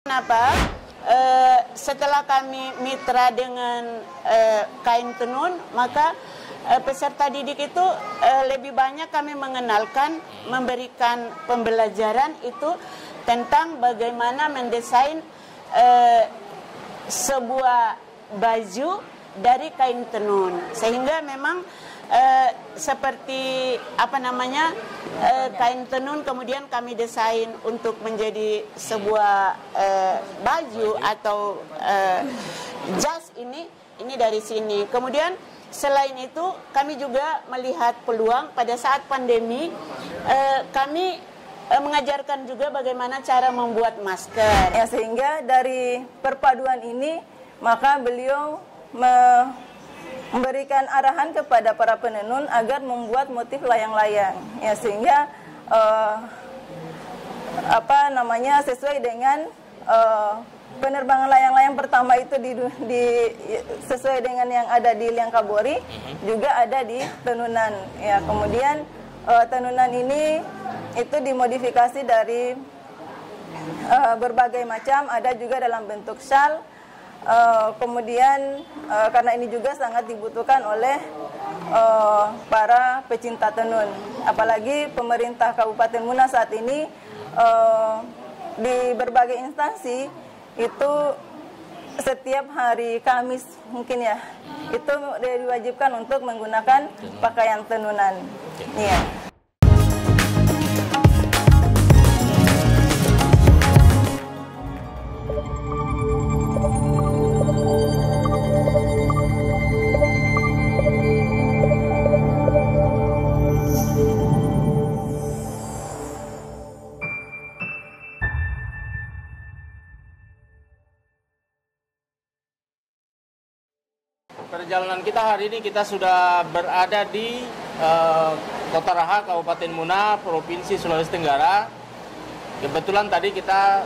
Kenapa? Setelah kami mitra dengan kain tenun, maka peserta didik itu lebih banyak kami mengenalkan, memberikan pembelajaran itu tentang bagaimana mendesain sebuah baju dari kain tenun, sehingga memang seperti kain tenun kemudian kami desain untuk menjadi sebuah baju atau jas ini dari sini. Kemudian selain itu kami juga melihat peluang pada saat pandemi, kami mengajarkan juga bagaimana cara membuat masker. Ya, sehingga dari perpaduan ini maka beliau memberikan arahan kepada para penenun agar membuat motif layang-layang, ya, sehingga sesuai dengan penerbangan layang-layang pertama itu sesuai dengan yang ada di Liang Kabori, juga ada di tenunan. Ya, kemudian tenunan ini itu dimodifikasi dari berbagai macam, ada juga dalam bentuk shawl. Kemudian karena ini juga sangat dibutuhkan oleh para pecinta tenun, apalagi pemerintah Kabupaten Muna saat ini di berbagai instansi itu setiap hari Kamis mungkin ya, itu diwajibkan untuk menggunakan pakaian tenunan. Iya. Perjalanan kita hari ini, kita sudah berada di Kota Raha, Kabupaten Muna, Provinsi Sulawesi Tenggara. Kebetulan tadi kita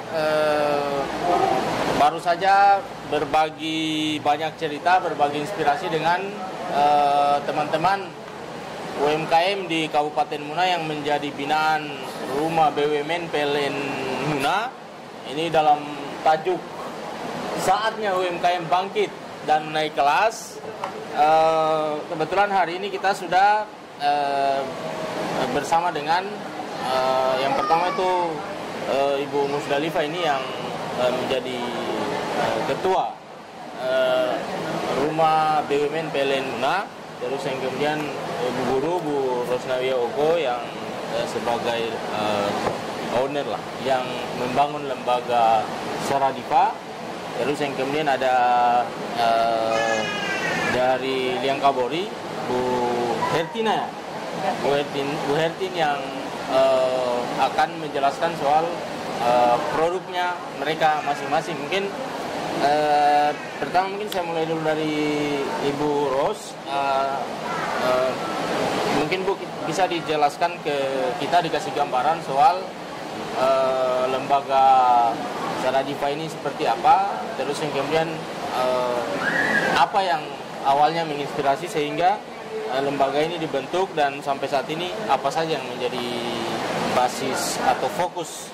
baru saja berbagi banyak cerita, berbagi inspirasi dengan teman-teman UMKM di Kabupaten Muna yang menjadi binaan Rumah BUMN PLN Muna. Ini dalam tajuk Saatnya UMKM Bangkit dan Naik Kelas. Kebetulan hari ini kita sudah bersama dengan yang pertama itu Ibu Musdalifah ini yang menjadi ketua Rumah BUMN PLN Muna. Terus yang kemudian Ibu Guru, Bu Rosnawia Ogo yang sebagai owner lah, yang membangun lembaga Saradipa. Terus yang kemudian ada dari Liang Kabori, Bu Hertina, Bu Hertin yang akan menjelaskan soal produknya mereka masing-masing. Mungkin pertama mungkin saya mulai dulu dari Ibu Ros. Mungkin Bu bisa dijelaskan ke kita, dikasih gambaran soal lembaga Saradipa ini seperti apa, terus yang kemudian apa yang awalnya menginspirasi sehingga lembaga ini dibentuk, dan sampai saat ini apa saja yang menjadi basis atau fokus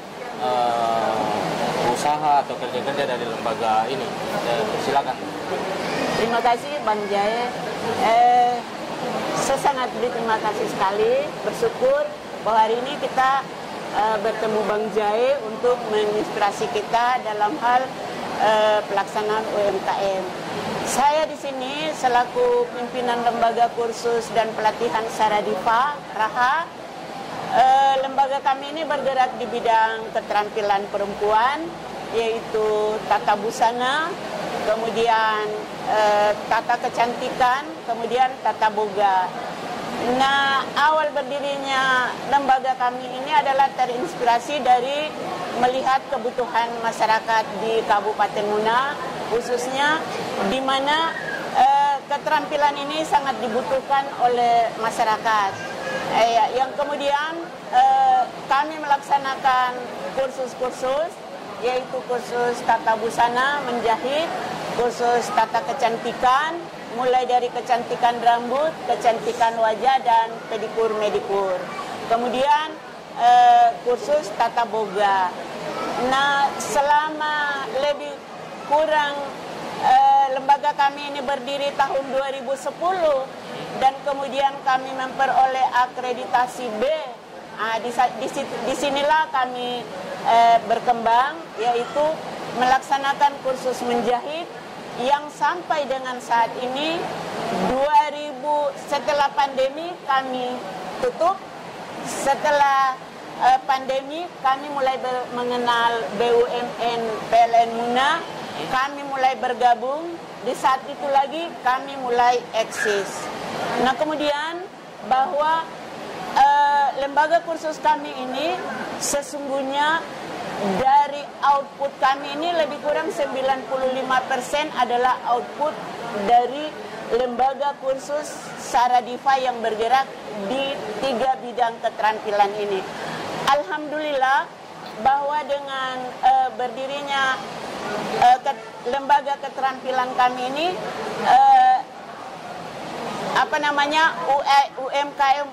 usaha atau kerja-kerja dari lembaga ini. Silakan. Terima kasih Bang Jae. Saya sangat berterima kasih sekali, bersyukur bahwa hari ini kita bertemu Bang Jae untuk menginspirasi kita dalam hal pelaksanaan UMKM. Saya di sini selaku pimpinan lembaga kursus dan pelatihan Saradipa Raha. Lembaga kami ini bergerak di bidang keterampilan perempuan, yaitu tata busana, kemudian tata kecantikan, kemudian tata boga. Nah, awal berdirinya lembaga kami ini adalah terinspirasi dari melihat kebutuhan masyarakat di Kabupaten Muna, khususnya di mana keterampilan ini sangat dibutuhkan oleh masyarakat. Yang kemudian kami melaksanakan kursus-kursus, yaitu kursus tata busana, menjahit, kursus tata kecantikan, mulai dari kecantikan rambut, kecantikan wajah, dan pedikur medikur. Kemudian kursus tata boga. Nah, selama lebih kurang lembaga kami ini berdiri tahun 2010 dan kemudian kami memperoleh akreditasi B. Disinilah kami berkembang, yaitu melaksanakan kursus menjahit yang sampai dengan saat ini 2000 setelah pandemi kami tutup. Setelah pandemi kami mulai mengenal BUMN PLN Muna, kami mulai bergabung. Di saat itu lagi kami mulai eksis. Nah, kemudian bahwa lembaga kursus kami ini sesungguhnya dari output kami ini lebih kurang 95% adalah output dari lembaga kursus Saradiva yang bergerak di 3 bidang keterampilan ini. Alhamdulillah bahwa dengan berdirinya lembaga keterampilan kami ini, UMKM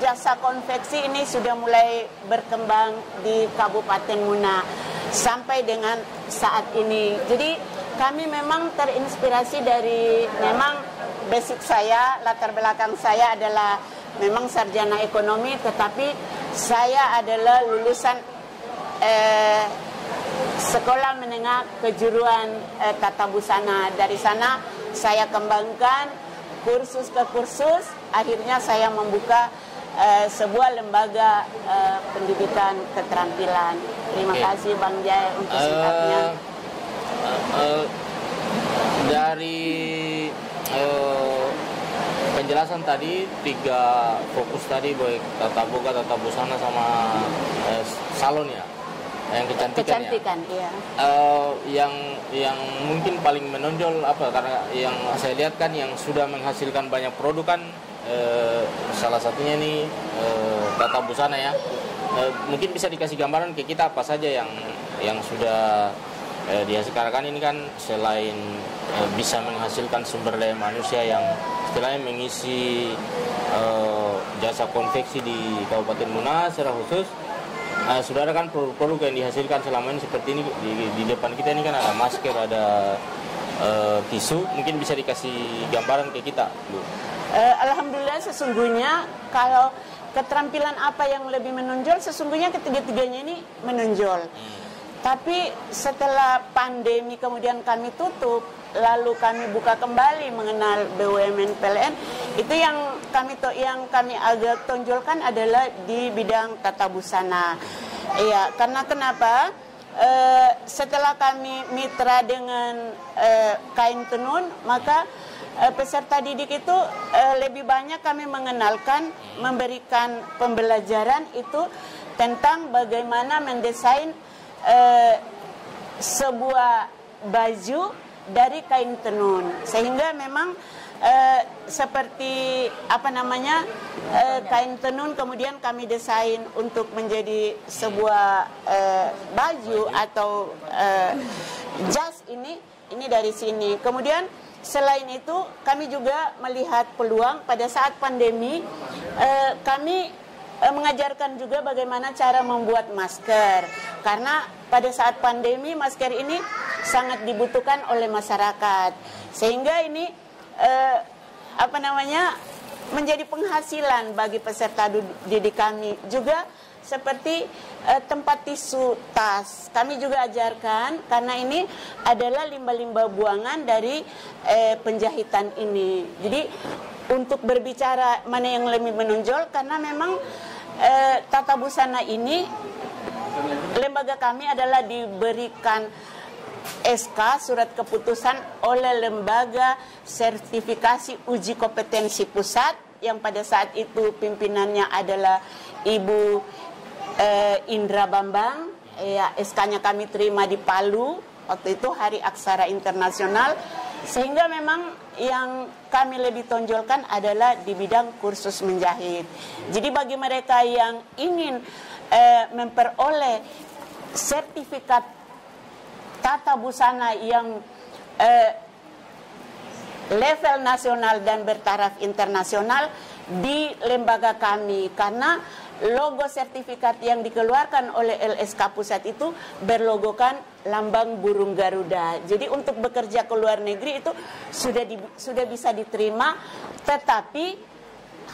jasa konveksi ini sudah mulai berkembang di Kabupaten Muna sampai dengan saat ini. Jadi kami memang terinspirasi dari, memang basic saya, latar belakang saya adalah memang sarjana ekonomi, tetapi saya adalah lulusan sekolah menengah kejuruan tata busana. Dari sana saya kembangkan kursus ke kursus, akhirnya saya membuka sebuah lembaga pendidikan keterampilan. Terima kasih Bang Jai untuk singkatnya. Dari penjelasan tadi, 3 fokus tadi, baik tata boga, tata busana, sama salon ya, yang kecantikan ya. Iya. Yang mungkin paling menonjol apa, karena yang saya lihat kan yang sudah menghasilkan banyak produk kan, salah satunya ini tata busana ya. Mungkin bisa dikasih gambaran ke kita apa saja yang sudah dihasilkan ini kan, selain bisa menghasilkan sumber daya manusia yang istilahnya mengisi jasa konveksi di Kabupaten Muna secara khusus. Sudah ada kan produk-produk yang dihasilkan selama ini seperti ini. Di depan kita ini kan ada masker, ada tisu. Mungkin bisa dikasih gambaran ke kita, Bu. Alhamdulillah, sesungguhnya kalau keterampilan apa yang lebih menonjol, sesungguhnya ketiga-tiganya ini menonjol. Tapi setelah pandemi kemudian kami tutup, lalu kami buka kembali mengenal BUMN PLN, itu yang kami agak tonjolkan adalah di bidang tata busana. Iya, karena kenapa? Setelah kami mitra dengan kain tenun, maka peserta didik itu lebih banyak kami mengenalkan, memberikan pembelajaran itu tentang bagaimana mendesain sebuah baju dari kain tenun, sehingga memang seperti kain tenun kemudian kami desain untuk menjadi sebuah baju atau jas ini dari sini. Kemudian selain itu kami juga melihat peluang pada saat pandemi, kami mengajarkan juga bagaimana cara membuat masker, karena pada saat pandemi masker ini sangat dibutuhkan oleh masyarakat, sehingga ini menjadi penghasilan bagi peserta didik kami. Juga seperti tempat tisu tas kami juga ajarkan, karena ini adalah limbah-limbah buangan dari penjahitan ini. Jadi untuk berbicara mana yang lebih menonjol, karena memang tata busana ini lembaga kami adalah diberikan SK, surat keputusan, oleh lembaga sertifikasi uji kompetensi pusat, yang pada saat itu pimpinannya adalah Ibu Indra Bambang. Ya, SK-nya kami terima di Palu, waktu itu Hari Aksara Internasional. Sehingga memang yang kami lebih tonjolkan adalah di bidang kursus menjahit. Jadi bagi mereka yang ingin memperoleh sertifikat tata busana yang level nasional dan bertaraf internasional di lembaga kami, karena logo sertifikat yang dikeluarkan oleh LSK Pusat itu berlogokan lambang burung Garuda. Jadi untuk bekerja ke luar negeri itu sudah bisa diterima, tetapi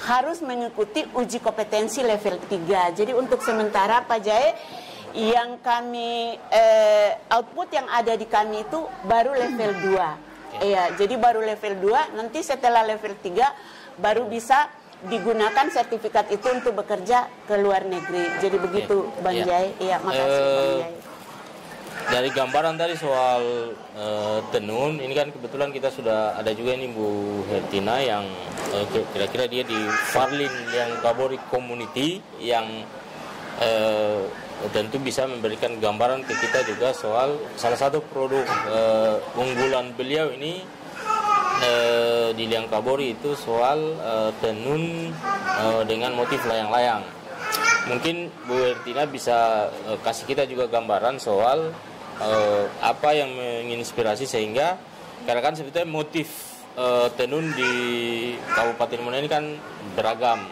harus mengikuti uji kompetensi level 3. Jadi untuk sementara Pak Jae, yang kami output yang ada di kami itu baru level 2. Iya, jadi baru level 2, nanti setelah level 3 baru bisa digunakan sertifikat itu untuk bekerja ke luar negeri. Jadi begitu Bang Jai. Iya, makasih Bang Jai. Dari gambaran tadi soal tenun, ini kan kebetulan kita sudah ada juga ini Bu Hertina yang kira-kira dia di Farlin yang Kabori Community yang tentu bisa memberikan gambaran ke kita juga soal salah satu produk unggulan beliau ini di Liang Kabori itu soal tenun dengan motif layang-layang. Mungkin Bu Hertina bisa kasih kita juga gambaran soal apa yang menginspirasi sehingga karena kan sebetulnya motif tenun di Kabupaten Muna ini kan beragam,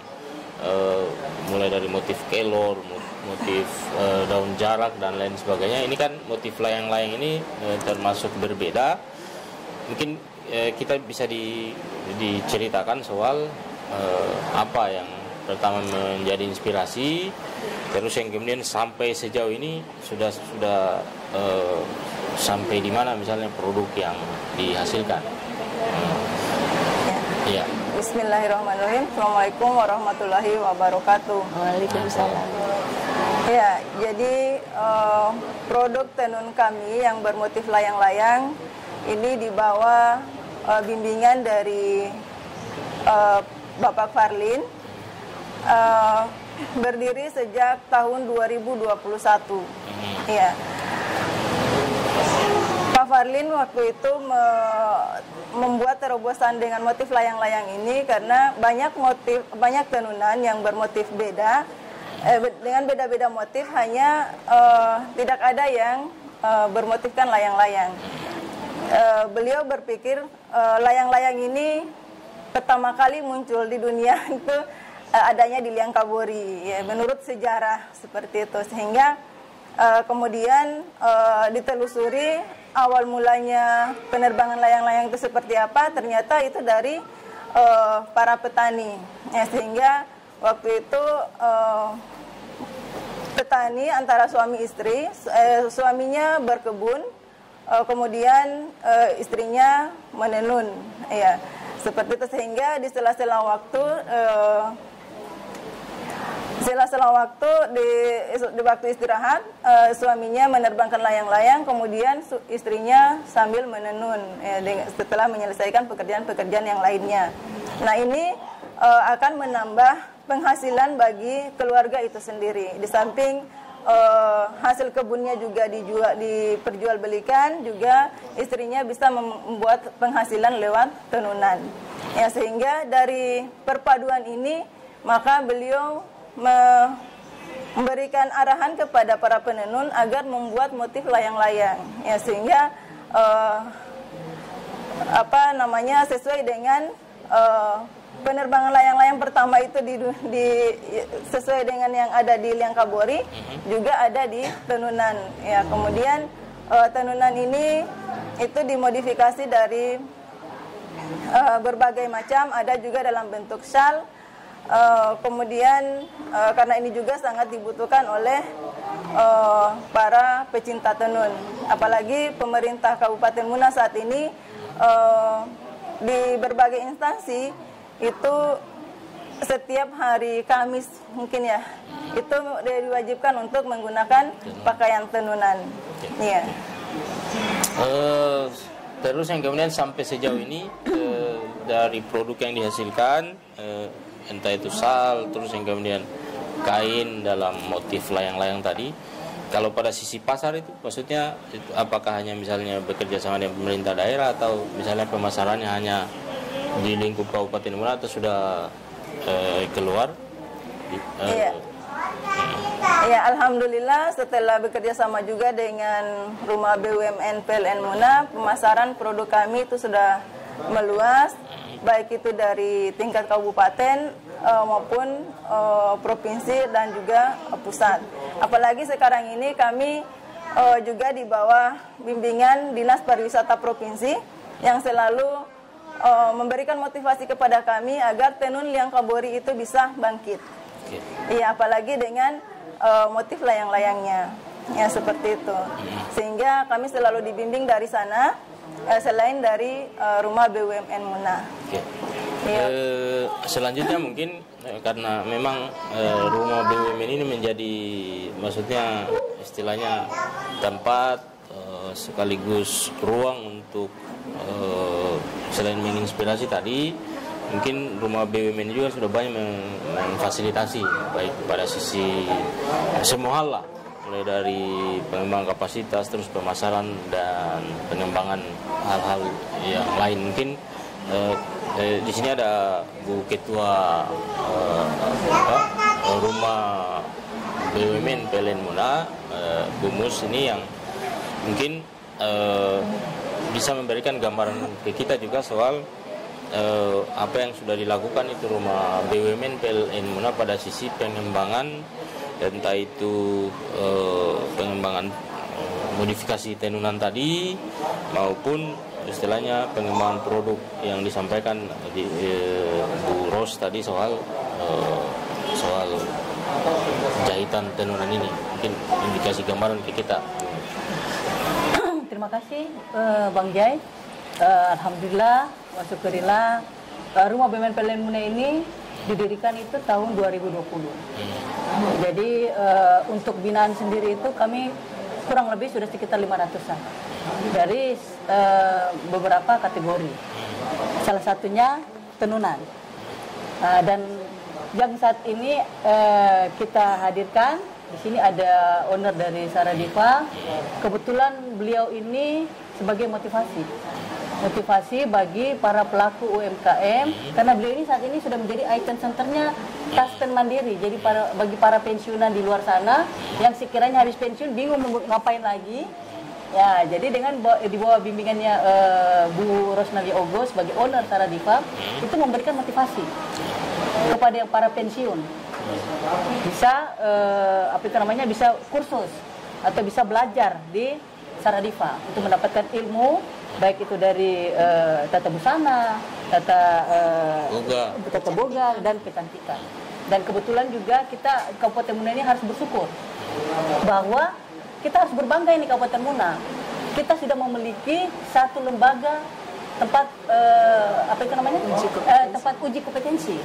mulai dari motif kelor, motif daun jarak dan lain sebagainya. Ini kan motif layang-layang ini termasuk berbeda. Mungkin kita bisa diceritakan soal apa yang pertama menjadi inspirasi, terus yang kemudian sampai sejauh ini sudah sampai di mana misalnya produk yang dihasilkan. Ya. Bismillahirrahmanirrahim. Assalamualaikum warahmatullahi wabarakatuh. Waalaikumsalam. Ya, jadi produk tenun kami yang bermotif layang-layang ini dibawa bimbingan dari Bapak Farlin, berdiri sejak tahun 2021. Ya. Pak Farlin waktu itu membuat terobosan dengan motif layang-layang ini karena banyak tenunan yang bermotif beda, dengan beda-beda motif, hanya tidak ada yang bermotifkan layang-layang. Beliau berpikir layang-layang ini pertama kali muncul di dunia itu adanya di Liang Kabori, ya, menurut sejarah seperti itu, sehingga kemudian ditelusuri awal mulanya penerbangan layang-layang itu seperti apa. Ternyata itu dari para petani, ya, sehingga waktu itu petani antara suami istri, suaminya berkebun, kemudian istrinya menenun, ya, seperti itu, sehingga di sela-sela waktu di waktu istirahat, suaminya menerbangkan layang-layang, kemudian istrinya sambil menenun, ya, setelah menyelesaikan pekerjaan-pekerjaan yang lainnya. Nah, ini akan menambah penghasilan bagi keluarga itu sendiri. Di samping hasil kebunnya juga diperjualbelikan, juga istrinya bisa membuat penghasilan lewat tenunan. Ya, sehingga dari perpaduan ini maka beliau memberikan arahan kepada para penenun agar membuat motif layang-layang. Ya, sehingga sesuai dengan penerbangan layang-layang pertama itu sesuai dengan yang ada di Liang Kabori, juga ada di tenunan. Ya, kemudian tenunan ini itu dimodifikasi dari berbagai macam, ada juga dalam bentuk syal. Kemudian karena ini juga sangat dibutuhkan oleh para pecinta tenun, apalagi pemerintah Kabupaten Muna saat ini di berbagai instansi itu setiap hari Kamis mungkin ya, itu diwajibkan untuk menggunakan pakaian tenunan. Iya. Terus yang kemudian sampai sejauh ini dari produk yang dihasilkan, entah itu sal, terus yang kemudian kain dalam motif layang-layang tadi, kalau pada sisi pasar itu maksudnya apakah hanya misalnya bekerja sama dengan pemerintah daerah atau misalnya pemasarannya hanya di lingkup Kabupaten Muna atau sudah keluar? Iya. Ya, alhamdulillah setelah bekerja sama juga dengan Rumah BUMN PLN Muna, pemasaran produk kami itu sudah meluas, baik itu dari tingkat kabupaten maupun provinsi dan juga pusat. Apalagi sekarang ini kami juga di bawah bimbingan Dinas Pariwisata Provinsi yang selalu memberikan motivasi kepada kami agar tenun liang kabori itu bisa bangkit. Iya, apalagi dengan motif layang-layangnya, ya seperti itu. Sehingga kami selalu dibimbing dari sana, selain dari rumah BUMN Muna. Ya. Selanjutnya mungkin karena memang rumah BUMN ini menjadi, maksudnya istilahnya tempat sekaligus ruang untuk selain menginspirasi tadi, mungkin rumah BUMN juga sudah banyak memfasilitasi baik pada sisi semua hal lah, mulai dari pengembangan kapasitas, terus pemasaran dan pengembangan hal-hal yang lain. Mungkin di sini ada Bu Ketua rumah BUMN PLN Muna, Bu Mus ini yang mungkin bisa memberikan gambaran ke kita juga soal apa yang sudah dilakukan itu rumah BUMN PLN Muna pada sisi pengembangan, entah itu pengembangan modifikasi tenunan tadi maupun istilahnya pengembangan produk yang disampaikan di Bu Ros tadi soal jahitan tenunan ini. Mungkin indikasi gambaran ke kita. Terima kasih Bang Jai. Alhamdulillah, wa syukurillah, rumah BUMN PLN Muna ini didirikan itu tahun 2020. Jadi untuk binaan sendiri itu kami kurang lebih sudah sekitar 500-an dari beberapa kategori. Salah satunya tenunan. Dan yang saat ini kita hadirkan di sini ada owner dari Saradiva. Kebetulan beliau ini sebagai motivasi bagi para pelaku UMKM, karena beliau ini saat ini sudah menjadi icon centernya Taspen Mandiri. Jadi bagi para pensiunan di luar sana yang sekiranya habis pensiun bingung ngapain lagi, ya jadi dengan di bawah bimbingannya Bu Rosnawi Ogo sebagai owner Saradiva itu memberikan motivasi kepada yang para pensiun, bisa bisa kursus atau bisa belajar di Saradiva untuk mendapatkan ilmu, baik itu dari tata busana, tata boga dan kecantikan. Dan kebetulan juga kita Kabupaten Muna ini harus bersyukur bahwa kita harus berbangga ini Kabupaten Muna. Kita sudah memiliki satu lembaga tempat tempat uji kompetensi.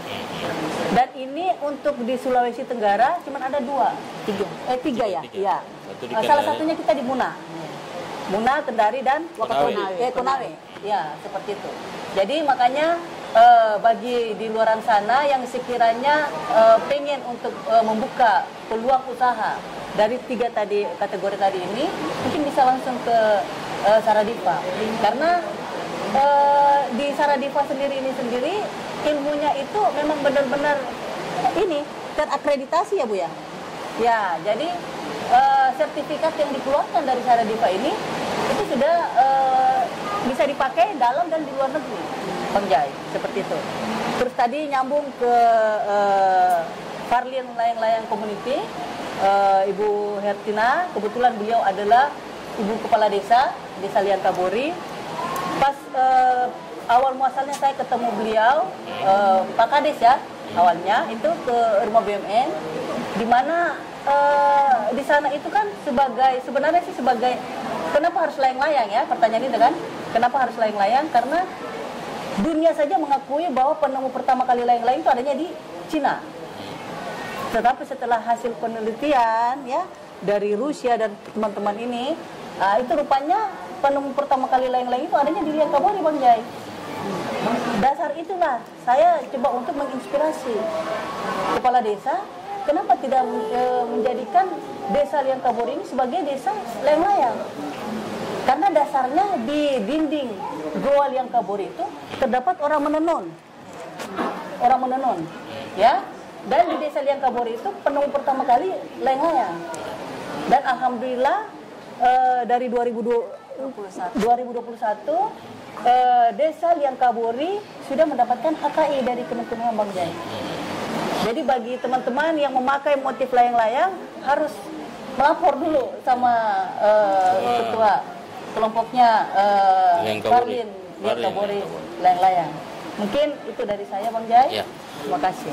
Dan ini untuk di Sulawesi Tenggara cuma ada tiga ya. Iya. Salah satunya kita di Muna, Kendari dan Konawe. Ya, seperti itu. Jadi makanya bagi di luaran sana yang sekiranya pengen untuk membuka peluang usaha dari tiga kategori tadi ini, mungkin bisa langsung ke Saradiva. Karena di Saradiva sendiri ilmunya itu memang benar-benar ini terakreditasi ya Bu ya. Ya, jadi sertifikat yang dikeluarkan dari Saradiva ini itu sudah bisa dipakai dalam dan di luar negeri, Bang Jai, seperti itu. Terus tadi nyambung ke Parlian Layang-Layang Community, Ibu Hertina, kebetulan beliau adalah Ibu Kepala Desa Liang Kabori. Pas awal muasalnya saya ketemu beliau, Pak Kades ya, awalnya itu ke rumah BUMN, di mana di sana itu kan sebenarnya kenapa harus layang-layang ya, pertanyaan itu kan, kenapa harus layang-layang? Karena dunia saja mengakui bahwa penemu pertama kali layang-layang itu adanya di Cina. Tetapi setelah hasil penelitian ya dari Rusia dan teman-teman ini, itu rupanya penemu pertama kali layang-layang itu adanya di Liang Kabori, Bang Jai. Dasar itulah saya coba untuk menginspirasi kepala desa, kenapa tidak menjadikan desa Liang Kabori ini sebagai desa layang-layang? Karena dasarnya di dinding goa Liang Kabori itu terdapat orang menenun, ya. Dan di desa Liang Kabori itu penemu pertama kali layang-layang. Dan alhamdulillah dari 2021 desa Liang Kabori sudah mendapatkan HKI dari Kementerian Bang Jai. Jadi bagi teman-teman yang memakai motif layang-layang harus melapor dulu sama ketua kelompoknya Parlin Kabori layang-layang. Mungkin itu dari saya, Bang Jai. Ya. Terima kasih.